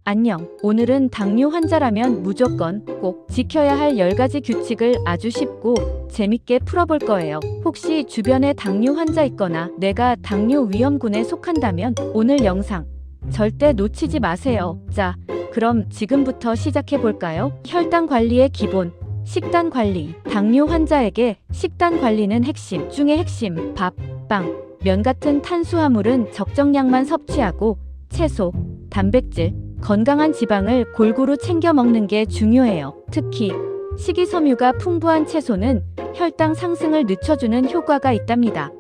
안녕. 오늘은 당뇨 환자라면 무조건 꼭 지켜야 할 10가지 규칙을 아주 쉽고 재밌게 풀어볼 거예요. 혹시 주변에 당뇨 환자 있거나 내가 당뇨 위험군에 속한다면 오늘 영상 절대 놓치지 마세요. 자, 그럼 지금부터 시작해 볼까요? 혈당 관리의 기본, 식단 관리. 당뇨 환자에게 식단 관리는 핵심 중의 핵심. 밥, 빵, 면 같은 탄수화물은 적정량만 섭취하고 채소, 단백질, 건강한 지방을 골고루 챙겨 먹는 게 중요해요. 특히 식이섬유가 풍부한 채소는 혈당 상승을 늦춰주는 효과가 있답니다.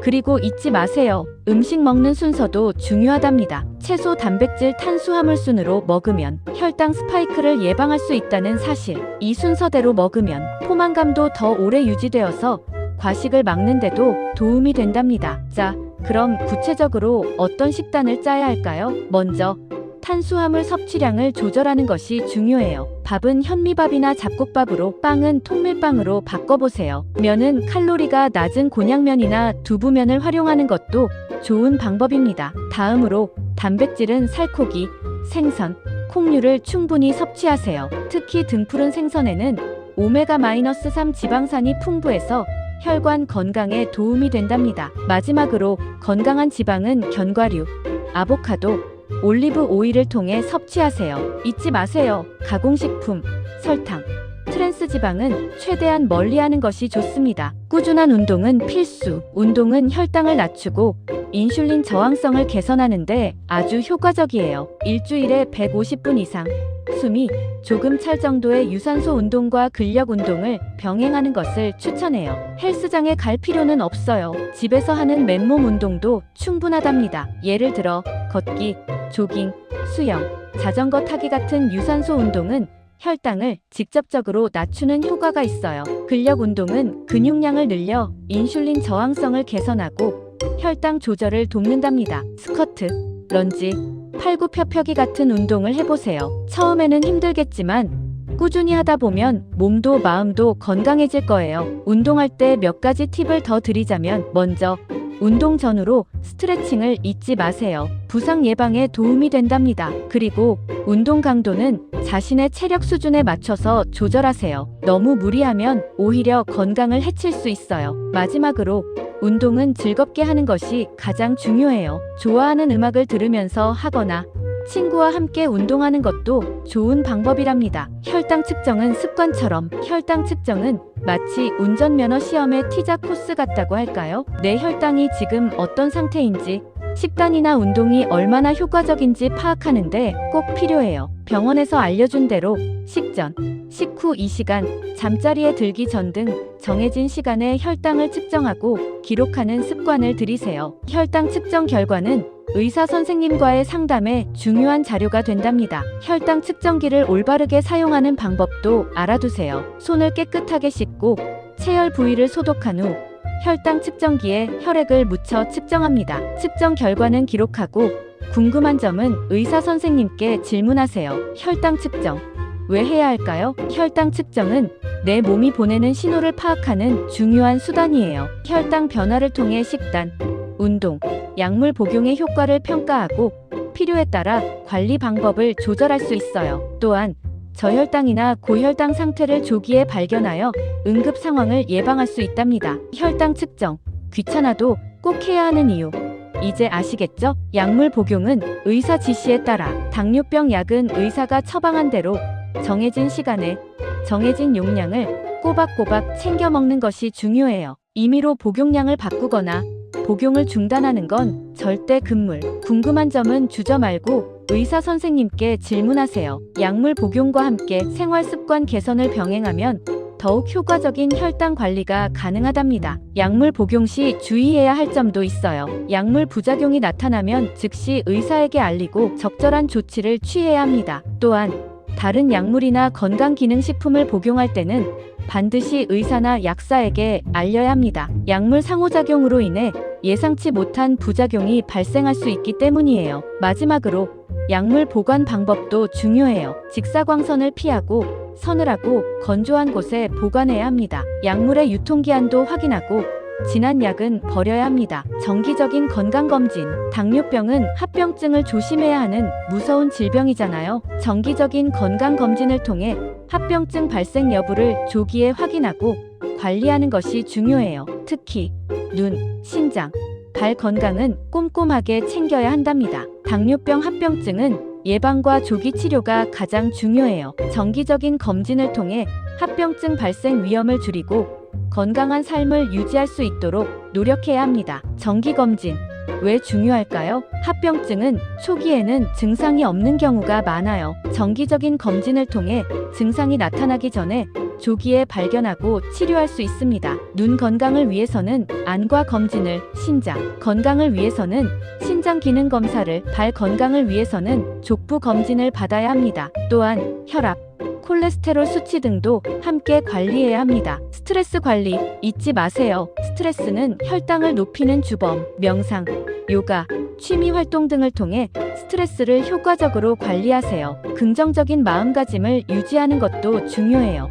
그리고 잊지 마세요. 음식 먹는 순서도 중요하답니다. 채소, 단백질, 탄수화물 순으로 먹으면 혈당 스파이크를 예방할 수 있다는 사실. 이 순서대로 먹으면 포만감도 더 오래 유지되어서 과식을 막는 데도 도움이 된답니다. 자, 그럼 구체적으로 어떤 식단을 짜야 할까요? 먼저 탄수화물 섭취량을 조절하는 것이 중요해요. 밥은 현미밥이나 잡곡밥으로, 빵은 통밀빵으로 바꿔보세요. 면은 칼로리가 낮은 곤약면이나 두부면을 활용하는 것도 좋은 방법입니다. 다음으로 단백질은 살코기, 생선, 콩류를 충분히 섭취하세요. 특히 등푸른 생선에는 오메가-3 지방산이 풍부해서 혈관 건강에 도움이 된답니다. 마지막으로 건강한 지방은 견과류, 아보카도, 올리브 오일을 통해 섭취하세요. 잊지 마세요. 가공식품, 설탕, 트랜스 지방은 최대한 멀리하는 것이 좋습니다. 꾸준한 운동은 필수. 운동은 혈당을 낮추고 인슐린 저항성을 개선하는데 아주 효과적이에요. 일주일에 150분 이상 숨이 조금 찰 정도의 유산소 운동과 근력 운동을 병행하는 것을 추천해요. 헬스장에 갈 필요는 없어요. 집에서 하는 맨몸 운동도 충분하답니다. 예를 들어 걷기, 조깅, 수영, 자전거 타기 같은 유산소 운동은 혈당을 직접적으로 낮추는 효과가 있어요. 근력 운동은 근육량을 늘려 인슐린 저항성을 개선하고 혈당 조절을 돕는답니다. 스쿼트, 런지, 팔굽혀펴기 같은 운동을 해보세요. 처음에는 힘들겠지만 꾸준히 하다 보면 몸도 마음도 건강해질 거예요. 운동할 때 몇 가지 팁을 더 드리자면, 먼저 운동 전후로 스트레칭을 잊지 마세요. 부상 예방에 도움이 된답니다. 그리고 운동 강도는 자신의 체력 수준에 맞춰서 조절하세요. 너무 무리하면 오히려 건강을 해칠 수 있어요. 마지막으로 운동은 즐겁게 하는 것이 가장 중요해요. 좋아하는 음악을 들으면서 하거나 친구와 함께 운동하는 것도 좋은 방법이랍니다. 혈당 측정은 습관처럼, 혈당 측정은 마치 운전면허 시험의 티자 코스 같다고 할까요? 내 혈당이 지금 어떤 상태인지, 식단이나 운동이 얼마나 효과적인지 파악하는데 꼭 필요해요. 병원에서 알려준 대로 식전, 식후 2시간, 잠자리에 들기 전 등 정해진 시간에 혈당을 측정하고 기록하는 습관을 들이세요. 혈당 측정 결과는 의사 선생님과의 상담에 중요한 자료가 된답니다. 혈당 측정기를 올바르게 사용하는 방법도 알아두세요. 손을 깨끗하게 씻고 체열 부위를 소독한 후 혈당 측정기에 혈액을 묻혀 측정합니다. 측정 결과는 기록하고 궁금한 점은 의사 선생님께 질문하세요. 혈당 측정 왜 해야 할까요? 혈당 측정은 내 몸이 보내는 신호를 파악하는 중요한 수단이에요. 혈당 변화를 통해 식단, 운동, 약물 복용의 효과를 평가하고 필요에 따라 관리 방법을 조절할 수 있어요. 또한 저혈당이나 고혈당 상태를 조기에 발견하여 응급 상황을 예방할 수 있답니다. 혈당 측정, 귀찮아도 꼭 해야 하는 이유. 이제 아시겠죠? 약물 복용은 의사 지시에 따라, 당뇨병 약은 의사가 처방한 대로 정해진 시간에 정해진 용량을 꼬박꼬박 챙겨 먹는 것이 중요해요. 임의로 복용량을 바꾸거나 복용을 중단하는 건 절대 금물. 궁금한 점은 주저 말고 의사 선생님께 질문하세요. 약물 복용과 함께 생활 습관 개선을 병행하면 더욱 효과적인 혈당 관리가 가능하답니다. 약물 복용 시 주의해야 할 점도 있어요. 약물 부작용이 나타나면 즉시 의사에게 알리고 적절한 조치를 취해야 합니다. 또한 다른 약물이나 건강기능식품을 복용할 때는 반드시 의사나 약사에게 알려야 합니다. 약물 상호작용으로 인해 예상치 못한 부작용이 발생할 수 있기 때문이에요. 마지막으로 약물 보관 방법도 중요해요. 직사광선을 피하고 서늘하고 건조한 곳에 보관해야 합니다. 약물의 유통기한도 확인하고 진한 약은 버려야 합니다. 정기적인 건강검진. 당뇨병은 합병증을 조심해야 하는 무서운 질병이잖아요. 정기적인 건강검진을 통해 합병증 발생 여부를 조기에 확인하고 관리하는 것이 중요해요. 특히 눈, 신장, 발 건강은 꼼꼼하게 챙겨야 한답니다. 당뇨병 합병증은 예방과 조기 치료가 가장 중요해요. 정기적인 검진을 통해 합병증 발생 위험을 줄이고 건강한 삶을 유지할 수 있도록 노력해야 합니다. 정기검진. 왜 중요할까요? 합병증은 초기에는 증상이 없는 경우가 많아요. 정기적인 검진을 통해 증상이 나타나기 전에 조기에 발견하고 치료할 수 있습니다. 눈 건강을 위해서는 안과 검진을, 신장 건강을 위해서는 신장 기능 검사를, 발 건강을 위해서는 족부 검진을 받아야 합니다. 또한 혈압, 콜레스테롤 수치 등도 함께 관리해야 합니다. 스트레스 관리 잊지 마세요. 스트레스는 혈당을 높이는 주범. 명상, 요가, 취미 활동 등을 통해 스트레스를 효과적으로 관리하세요. 긍정적인 마음가짐을 유지하는 것도 중요해요.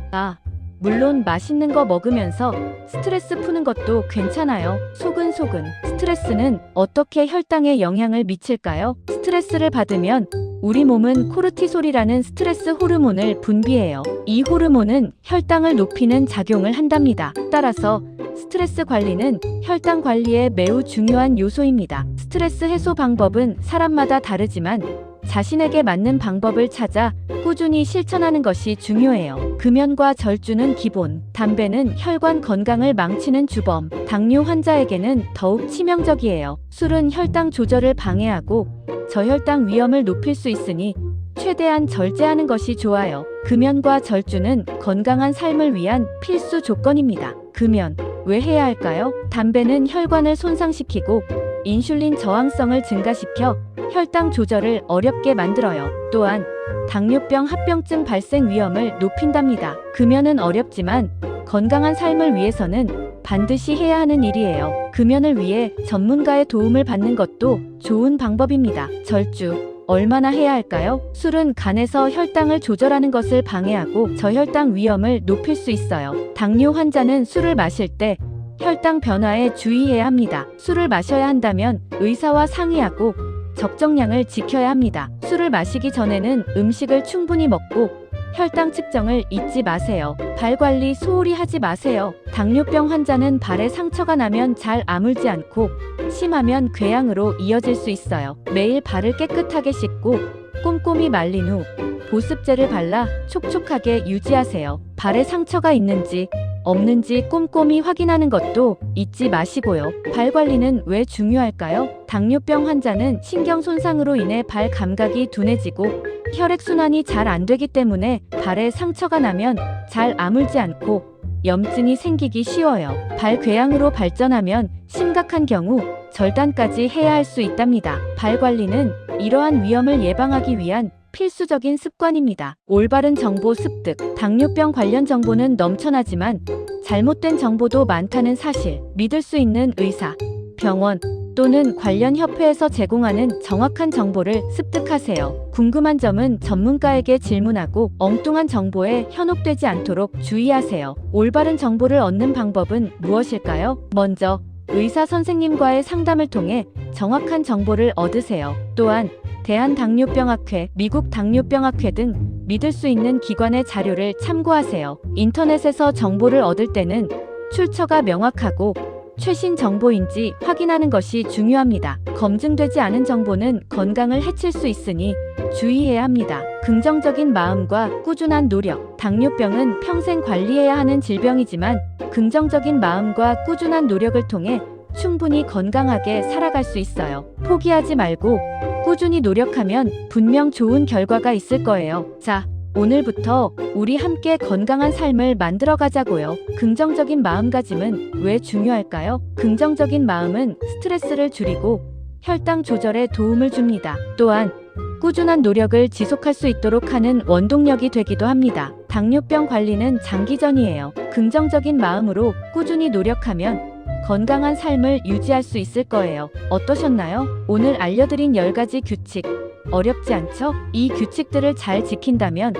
물론 맛있는 거 먹으면서 스트레스 푸는 것도 괜찮아요. 소근소근. 스트레스는 어떻게 혈당에 영향을 미칠까요? 스트레스를 받으면 우리 몸은 코르티솔이라는 스트레스 호르몬을 분비해요. 이 호르몬은 혈당을 높이는 작용을 한답니다. 따라서 스트레스 관리는 혈당 관리에 매우 중요한 요소입니다. 스트레스 해소 방법은 사람마다 다르지만 자신에게 맞는 방법을 찾아 꾸준히 실천하는 것이 중요해요. 금연과 절주는 기본. 담배는 혈관 건강을 망치는 주범. 당뇨 환자에게는 더욱 치명적이에요. 술은 혈당 조절을 방해하고 저혈당 위험을 높일 수 있으니 최대한 절제하는 것이 좋아요. 금연과 절주는 건강한 삶을 위한 필수 조건입니다. 금연. 왜 해야 할까요? 담배는 혈관을 손상시키고 인슐린 저항성을 증가시켜 혈당 조절을 어렵게 만들어요. 또한 당뇨병 합병증 발생 위험을 높인답니다. 금연은 어렵지만 건강한 삶을 위해서는 반드시 해야 하는 일이에요. 금연을 위해 전문가의 도움을 받는 것도 좋은 방법입니다. 절주. 얼마나 해야 할까요? 술은 간에서 혈당을 조절하는 것을 방해하고 저혈당 위험을 높일 수 있어요. 당뇨 환자는 술을 마실 때 혈당 변화에 주의해야 합니다. 술을 마셔야 한다면 의사와 상의하고 적정량을 지켜야 합니다. 술을 마시기 전에는 음식을 충분히 먹고 혈당 측정을 잊지 마세요. 발 관리 소홀히 하지 마세요. 당뇨병 환자는 발에 상처가 나면 잘 아물지 않고 심하면 궤양으로 이어질 수 있어요. 매일 발을 깨끗하게 씻고 꼼꼼히 말린 후 보습제를 발라 촉촉하게 유지하세요. 발에 상처가 있는지 없는지 꼼꼼히 확인하는 것도 잊지 마시고요. 발 관리는 왜 중요할까요? 당뇨병 환자는 신경 손상으로 인해 발 감각이 둔해지고 혈액순환이 잘 안 되기 때문에 발에 상처가 나면 잘 아물지 않고 염증이 생기기 쉬워요. 발 궤양으로 발전하면 심각한 경우 절단까지 해야 할 수 있답니다. 발 관리는 이러한 위험을 예방하기 위한 필수적인 습관입니다. 올바른 정보 습득. 당뇨병 관련 정보는 넘쳐나지만 잘못된 정보도 많다는 사실. 믿을 수 있는 의사, 병원 또는 관련 협회에서 제공하는 정확한 정보를 습득하세요. 궁금한 점은 전문가에게 질문하고 엉뚱한 정보에 현혹되지 않도록 주의하세요. 올바른 정보를 얻는 방법은 무엇일까요? 먼저 의사 선생님과의 상담을 통해 정확한 정보를 얻으세요. 또한 대한당뇨병학회, 미국 당뇨병학회 등 믿을 수 있는 기관의 자료를 참고하세요. 인터넷에서 정보를 얻을 때는 출처가 명확하고 최신 정보인지 확인하는 것이 중요합니다. 검증되지 않은 정보는 건강을 해칠 수 있으니 주의해야 합니다. 긍정적인 마음과 꾸준한 노력. 당뇨병은 평생 관리해야 하는 질병이지만 긍정적인 마음과 꾸준한 노력을 통해 충분히 건강하게 살아갈 수 있어요. 포기하지 말고 꾸준히 노력하면 분명 좋은 결과가 있을 거예요. 자, 오늘부터 우리 함께 건강한 삶을 만들어 가자고요. 긍정적인 마음가짐은 왜 중요할까요? 긍정적인 마음은 스트레스를 줄이고 혈당 조절에 도움을 줍니다. 또한 꾸준한 노력을 지속할 수 있도록 하는 원동력이 되기도 합니다. 당뇨병 관리는 장기전이에요. 긍정적인 마음으로 꾸준히 노력하면 건강한 삶을 유지할 수 있을 거예요. 어떠셨나요? 오늘 알려드린 10가지 규칙 어렵지 않죠? 이 규칙들을 잘 지킨다면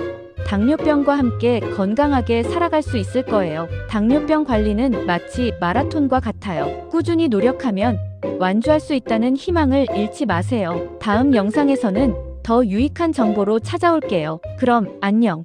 당뇨병과 함께 건강하게 살아갈 수 있을 거예요. 당뇨병 관리는 마치 마라톤과 같아요. 꾸준히 노력하면 완주할 수 있다는 희망을 잃지 마세요. 다음 영상에서는 더 유익한 정보로 찾아올게요. 그럼 안녕.